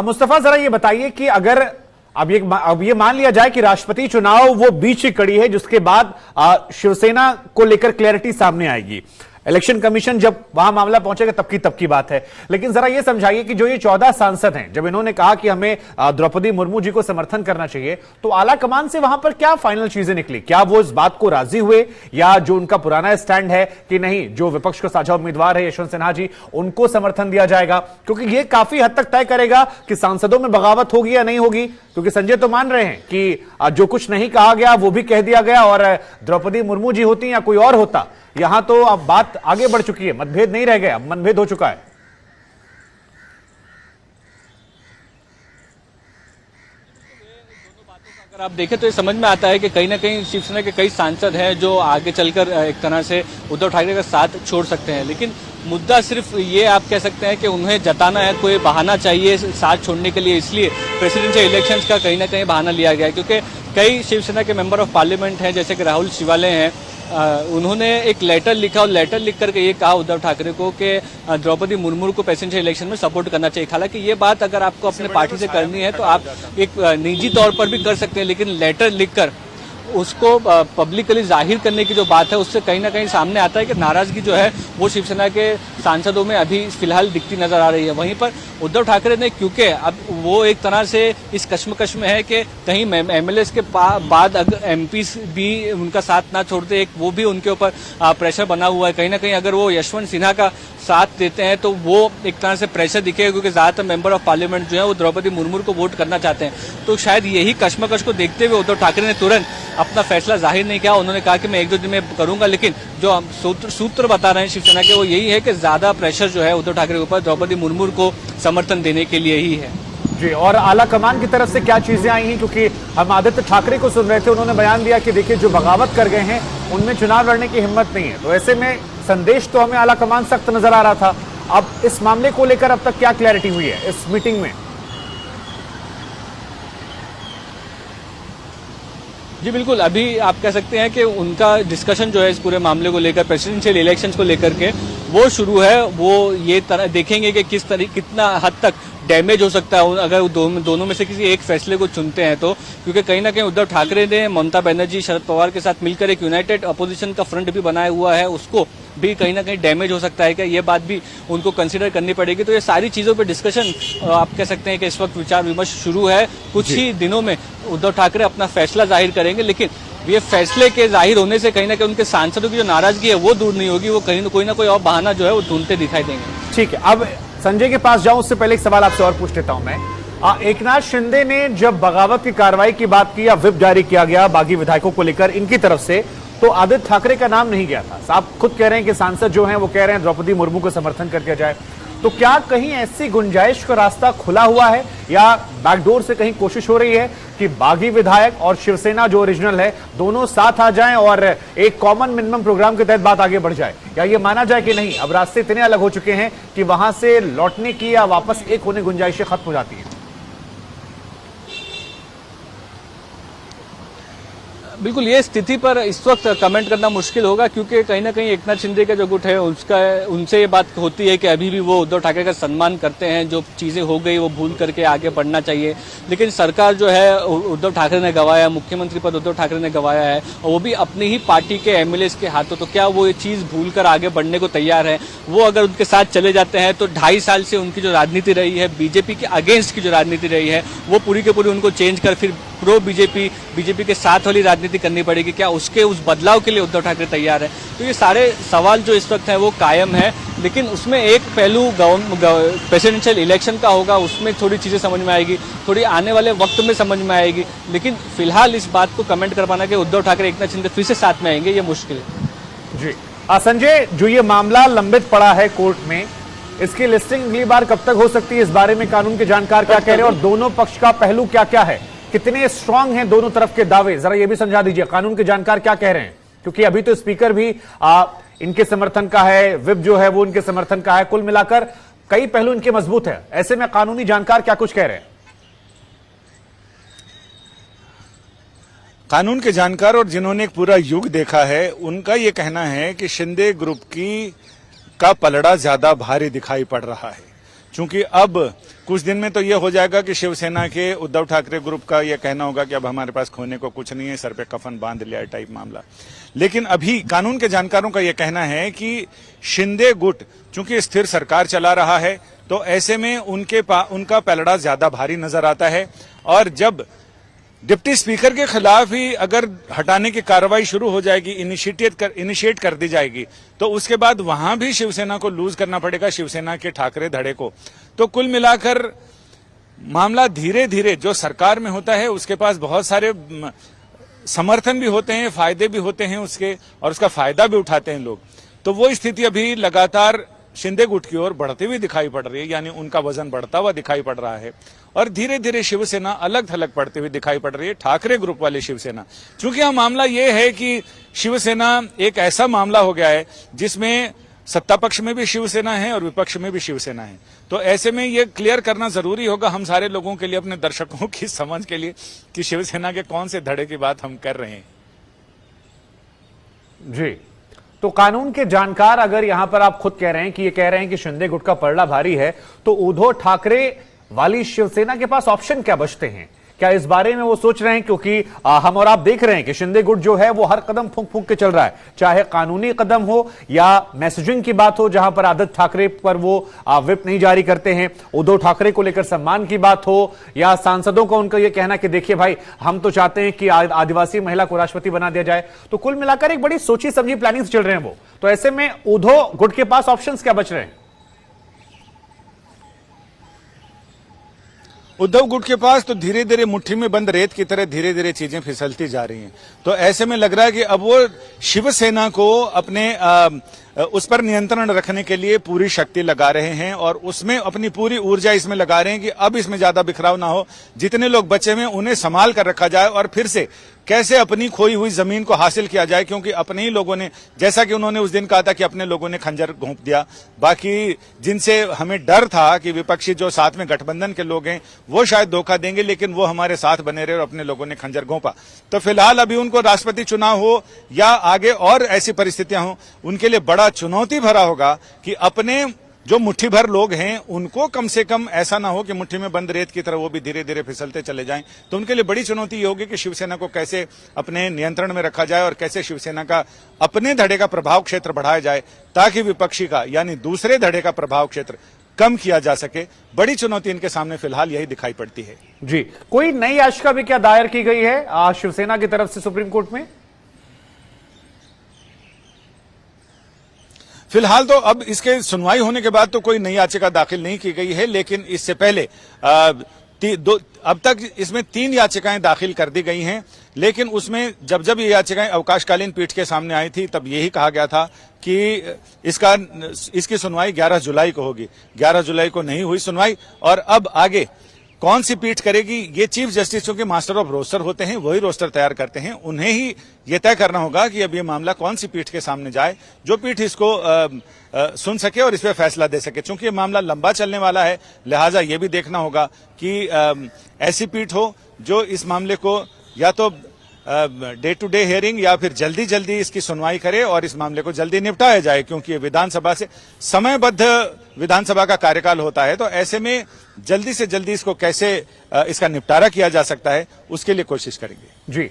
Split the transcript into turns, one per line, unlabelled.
मुस्तफा, जरा ये बताइए कि अगर अब ये मान लिया जाए कि राष्ट्रपति चुनाव वो बीच की कड़ी है जिसके बाद शिवसेना को लेकर क्लैरिटी सामने आएगी, इलेक्शन कमीशन जब वहां मामला पहुंचेगा तब की बात है। लेकिन जरा ये समझाइए कि जो ये 14 सांसद हैं, जब इन्होंने कहा कि हमें द्रौपदी मुर्मू जी को समर्थन करना चाहिए, तो आला कमान से वहां पर क्या फाइनल चीजें निकली? क्या वो इस बात को राजी हुए, या जो उनका पुराना स्टैंड है कि नहीं, जो विपक्ष का साझा उम्मीदवार है यशवंत सिन्हा जी, उनको समर्थन दिया जाएगा? क्योंकि ये काफी हद तक तय करेगा कि सांसदों में बगावत होगी या नहीं होगी। क्योंकि संजय तो मान रहे हैं कि जो कुछ नहीं कहा गया वो भी कह दिया गया, और द्रौपदी मुर्मू जी होती या कोई और होता, यहां तो अब बात आगे बढ़ चुकी है, मतभेद नहीं रह गए, अब मनभेद हो चुका है।
अगर आप देखें तो ये समझ में आता है कि कहीं ना कहीं शिवसेना के कई सांसद हैं जो आगे चलकर एक तरह से उद्धव ठाकरे का साथ छोड़ सकते हैं। लेकिन मुद्दा सिर्फ ये आप कह सकते हैं कि उन्हें जताना है, कोई बहाना चाहिए साथ छोड़ने के लिए, इसलिए प्रेसिडेंशियल इलेक्शंस का कहीं ना कहीं बहाना लिया गया है। क्योंकि कई शिवसेना के मेंबर ऑफ पार्लियामेंट हैं, जैसे कि राहुल शिवाले हैं, उन्होंने एक लेटर लिखा और लेटर लिख करके ये कहा उद्धव ठाकरे को कि द्रौपदी मुर्मू को प्रेसिडेंशियल इलेक्शन में सपोर्ट करना चाहिए। हालांकि ये बात अगर आपको अपने पार्टी से करनी है तो आप एक निजी तौर पर भी कर सकते हैं, लेकिन लेटर लिखकर उसको पब्लिकली जाहिर करने की जो बात है, उससे कहीं ना कहीं सामने आता है कि नाराजगी जो है वो शिवसेना के सांसदों में अभी फिलहाल दिखती नजर आ रही है। वहीं पर उद्धव ठाकरे ने, क्योंकि अब वो एक तरह से इस कश्मकश में है कि कहीं एमएलएस के बाद अगर एमपीज भी उनका साथ ना छोड़ते, एक वो भी उनके ऊपर प्रेशर बना हुआ है। कहीं ना कहीं अगर वो यशवंत सिन्हा का साथ देते हैं तो वो एक तरह से प्रेशर दिखेगा, क्योंकि ज्यादातर मेंबर ऑफ पार्लियामेंट जो है वो द्रौपदी मुर्मू को वोट करना चाहते हैं। तो शायद यही कश्मकश को देखते हुए उद्धव ठाकरे ने तुरंत अपना फैसला जाहिर नहीं किया। उन्होंने कहा कि मैं 1-2 दिन में करूंगा, लेकिन जो सूत्र बता रहे हैं शिवसेना के वो यही है कि ज्यादा प्रेशर जो है उद्धव ठाकरे के ऊपर द्रौपदी मुर्मू को समर्थन देने के लिए ही है।
जी, और आला कमान की तरफ से क्या चीजें आई हैं? क्योंकि हम आदित्य ठाकरे को सुन रहे थे, उन्होंने बयान दिया कि देखिए जो बगावत कर गए हैं उनमें चुनाव लड़ने की हिम्मत नहीं है। तो ऐसे में संदेश तो हमें आला कमान सख्त नजर आ रहा था। अब इस मामले को लेकर अब तक क्या क्लैरिटी हुई है इस मीटिंग में?
जी बिल्कुल, अभी आप कह सकते हैं कि उनका डिस्कशन जो है इस पूरे मामले को लेकर, प्रेसिडेंशियल इलेक्शंस को लेकर के, वो शुरू है। वो ये देखेंगे कि कितना हद तक डैमेज हो सकता है अगर दोनों में से किसी एक फैसले को चुनते हैं तो। क्योंकि कहीं ना कहीं उद्धव ठाकरे ने ममता बनर्जी, शरद पवार के साथ मिलकर एक यूनाइटेड अपोजिशन का फ्रंट भी बनाया हुआ है, उसको भी कहीं ना कहीं डैमेज हो सकता है क्या, ये बात भी उनको कंसीडर करनी पड़ेगी। तो ये सारी चीजों पे डिस्कशन आप कह सकते हैं कि इस वक्त विचार विमर्श शुरू है। कुछ ही दिनों में उद्धव ठाकरे अपना फैसला जाहिर करेंगे, लेकिन ये फैसले के जाहिर होने से कहीं ना कहीं उनके सांसदों की जो नाराजगी है वो दूर नहीं होगी। वो कहीं कोई ना कोई और बहाना जो है वो ढूंढते दिखाई देंगे।
ठीक है, अब संजय के पास जाऊं उससे पहले एक सवाल आपसे और पूछ लेता हूं मैं। एकनाथ शिंदे ने जब बगावत की कार्रवाई की बात की या व्हिप जारी किया गया बागी विधायकों को लेकर इनकी तरफ से, तो आदित्य ठाकरे का नाम नहीं गया था। आप खुद कह रहे हैं कि सांसद जो हैं वो कह रहे हैं द्रौपदी मुर्मू को समर्थन कर दिया जाए। तो क्या कहीं ऐसी गुंजाइश का रास्ता खुला हुआ है, या बैकडोर से कहीं कोशिश हो रही है कि बागी विधायक और शिवसेना जो ओरिजिनल है दोनों साथ आ जाएं और एक कॉमन मिनिमम प्रोग्राम के तहत बात आगे बढ़ जाए? या ये माना जाए कि नहीं, अब रास्ते इतने अलग हो चुके हैं कि वहां से लौटने की या वापस एक होने गुंजाइशें खत्म हो जाती हैं?
बिल्कुल, ये स्थिति पर इस वक्त कमेंट करना मुश्किल होगा, क्योंकि कहीं ना कहीं एकनाथ शिंदे का जो गुट है उनसे ये बात होती है कि अभी भी वो उद्धव ठाकरे का सम्मान करते हैं। जो चीजें हो गई वो भूल करके आगे बढ़ना चाहिए। लेकिन सरकार जो है उद्धव ठाकरे ने गंवाया, मुख्यमंत्री पद उद्धव ठाकरे ने गंवाया है, और वो भी अपनी ही पार्टी के एमएलए के हाथों। तो क्या वो ये चीज भूल कर आगे बढ़ने को तैयार है? वो अगर उनके साथ चले जाते हैं तो 2.5 साल से उनकी जो राजनीति रही है, बीजेपी के अगेंस्ट की जो राजनीति रही है, वो पूरी के पूरी उनको चेंज कर फिर प्रो बीजेपी के साथ वाली राजनीति करनी पड़ेगी। क्या उसके उस बदलाव के लिए उद्धव ठाकरे तैयार है? तो ये सारे सवाल जो इस वक्त है वो कायम है। लेकिन उसमें एक पहलू प्रेसिडेंशियल इलेक्शन का होगा, उसमें थोड़ी चीजें समझ में आएगी, थोड़ी आने वाले वक्त में समझ में आएगी। लेकिन फिलहाल इस बात को कमेंट कर पाना कि उद्धव ठाकरे एकनाथ शिंदे फिर से साथ में आएंगे, ये मुश्किल है।
जी संजय, जो ये मामला लंबित पड़ा है कोर्ट में, इसकी लिस्टिंग अगली बार कब तक हो सकती है? इस बारे में कानून के जानकार क्या कह रहे हैं और दोनों पक्ष का पहलू क्या क्या है? कितने स्ट्रांग हैं दोनों तरफ के दावे, जरा ये भी समझा दीजिए। कानून के जानकार क्या कह रहे हैं? क्योंकि अभी तो स्पीकर भी इनके समर्थन का है, व्हिप जो है वो इनके समर्थन का है, कुल मिलाकर कई पहलू इनके मजबूत है। ऐसे में कानूनी जानकार क्या कुछ कह रहे हैं?
कानून के जानकार और जिन्होंने एक पूरा युग देखा है, उनका यह कहना है कि शिंदे ग्रुप का पलड़ा ज्यादा भारी दिखाई पड़ रहा है। चूंकि अब कुछ दिन में तो ये हो जाएगा कि शिवसेना के उद्धव ठाकरे ग्रुप का ये कहना होगा कि अब हमारे पास खोने को कुछ नहीं है, सर पे कफन बांध लिया है टाइप मामला। लेकिन अभी कानून के जानकारों का ये कहना है कि शिंदे गुट चूंकि स्थिर सरकार चला रहा है, तो ऐसे में उनका पलड़ा ज्यादा भारी नजर आता है। और जब डिप्टी स्पीकर के खिलाफ ही अगर हटाने की कार्रवाई शुरू हो जाएगी, इनिशिएट कर दी जाएगी, तो उसके बाद वहां भी शिवसेना को लूज करना पड़ेगा, शिवसेना के ठाकरे धड़े को। तो कुल मिलाकर मामला धीरे धीरे जो सरकार में होता है उसके पास बहुत सारे समर्थन भी होते हैं, फायदे भी होते हैं उसके, और उसका फायदा भी उठाते हैं लोग। तो वो स्थिति अभी लगातार शिंदे गुट की ओर बढ़ती हुई दिखाई पड़ रही है, यानी उनका वजन बढ़ता हुआ दिखाई पड़ रहा है। और धीरे धीरे शिवसेना अलग थलग पड़ती हुई दिखाई पड़ रही है, ठाकरे ग्रुप वाली शिवसेना। चूंकि यह मामला ये है कि शिवसेना एक ऐसा मामला हो गया है जिसमें सत्ता पक्ष में भी शिवसेना है और विपक्ष में भी शिवसेना है। तो ऐसे में ये क्लियर करना जरूरी होगा हम सारे लोगों के लिए, अपने दर्शकों की समझ के लिए, कि शिवसेना के कौन से धड़े की बात हम कर रहे हैं।
जी, तो कानून के जानकार अगर यहां पर आप खुद कह रहे हैं कि ये कह रहे हैं कि शिंदे गुट का पलड़ा भारी है, तो उद्धव ठाकरे वाली शिवसेना के पास ऑप्शन क्या बचते हैं? क्या इस बारे में वो सोच रहे हैं? क्योंकि हम और आप देख रहे हैं कि शिंदे गुट जो है वो हर कदम फूंक फूंक के चल रहा है, चाहे कानूनी कदम हो या मैसेजिंग की बात हो, जहां पर आदित्य ठाकरे पर वो व्हिप नहीं जारी करते हैं, उद्धव ठाकरे को लेकर सम्मान की बात हो, या सांसदों का उनका ये कहना कि देखिए भाई हम तो चाहते हैं कि आदिवासी महिला को राष्ट्रपति बना दिया जाए। तो कुल मिलाकर एक बड़ी सोची समझी प्लानिंग चल रहे हैं वो। तो ऐसे में उद्धव गुट के पास ऑप्शंस क्या बच रहे हैं?
उद्धव गुट के पास तो धीरे धीरे मुट्ठी में बंद रेत की तरह धीरे धीरे चीजें फिसलती जा रही हैं। तो ऐसे में लग रहा है कि अब वो शिवसेना को अपने उस पर नियंत्रण रखने के लिए पूरी शक्ति लगा रहे हैं और उसमें अपनी पूरी ऊर्जा इसमें लगा रहे हैं कि अब इसमें ज्यादा बिखराव ना हो, जितने लोग बचे हुए उन्हें संभाल कर रखा जाए और फिर से कैसे अपनी खोई हुई जमीन को हासिल किया जाए। क्योंकि अपने ही लोगों ने, जैसा कि उन्होंने उस दिन कहा था कि अपने लोगों ने खंजर घोंप दिया, बाकी जिनसे हमें डर था कि विपक्षी जो साथ में गठबंधन के लोग हैं वो शायद धोखा देंगे, लेकिन वो हमारे साथ बने रहे और अपने लोगों ने खंजर घोंपा। तो फिलहाल अभी उनको राष्ट्रपति चुनाव हो या आगे और ऐसी परिस्थितियां हो, उनके लिए बड़ा चुनौती भरा होगा कि अपने जो मुट्ठी भर लोग हैं उनको कम से कम ऐसा ना हो कि मुट्ठी में बंद रेत की तरह वो भी धीरे धीरे फिसलते चले जाएं। तो उनके लिए बड़ी चुनौती ये होगी कि शिवसेना को कैसे अपने नियंत्रण में रखा जाए और कैसे शिवसेना का अपने धड़े का प्रभाव क्षेत्र बढ़ाया जाए ताकि विपक्षी का, यानी दूसरे धड़े का प्रभाव क्षेत्र कम किया जा सके। बड़ी चुनौती इनके सामने फिलहाल यही दिखाई पड़ती है।
जी, कोई नई याचिका भी क्या दायर की गई है शिवसेना की तरफ से सुप्रीम कोर्ट में?
फिलहाल तो अब इसके सुनवाई होने के बाद तो कोई नई याचिका दाखिल नहीं की गई है, लेकिन इससे पहले अब तक इसमें 3 याचिकाएं दाखिल कर दी गई हैं। लेकिन उसमें जब ये याचिकाएं अवकाशकालीन पीठ के सामने आई थी तब यही कहा गया था कि इसकी सुनवाई 11 जुलाई को होगी। 11 जुलाई को नहीं हुई सुनवाई, और अब आगे कौन सी पीठ करेगी ये चीफ जस्टिस, क्योंकि मास्टर ऑफ रोस्टर होते हैं, वही रोस्टर तैयार करते हैं, उन्हें ही ये तय करना होगा कि अब ये मामला कौन सी पीठ के सामने जाए, जो पीठ इसको सुन सके और इस पर फैसला दे सके। क्योंकि ये मामला लंबा चलने वाला है, लिहाजा ये भी देखना होगा कि ऐसी पीठ हो जो इस मामले को या तो डे टू डे हियरिंग या फिर जल्दी जल्दी इसकी सुनवाई करे और इस मामले को जल्दी निपटाया जाए, क्योंकि ये विधानसभा से समयबद्ध विधानसभा का कार्यकाल होता है। तो ऐसे में जल्दी से जल्दी इसको कैसे इसका निपटारा किया जा सकता है उसके लिए कोशिश करेंगे।
जी।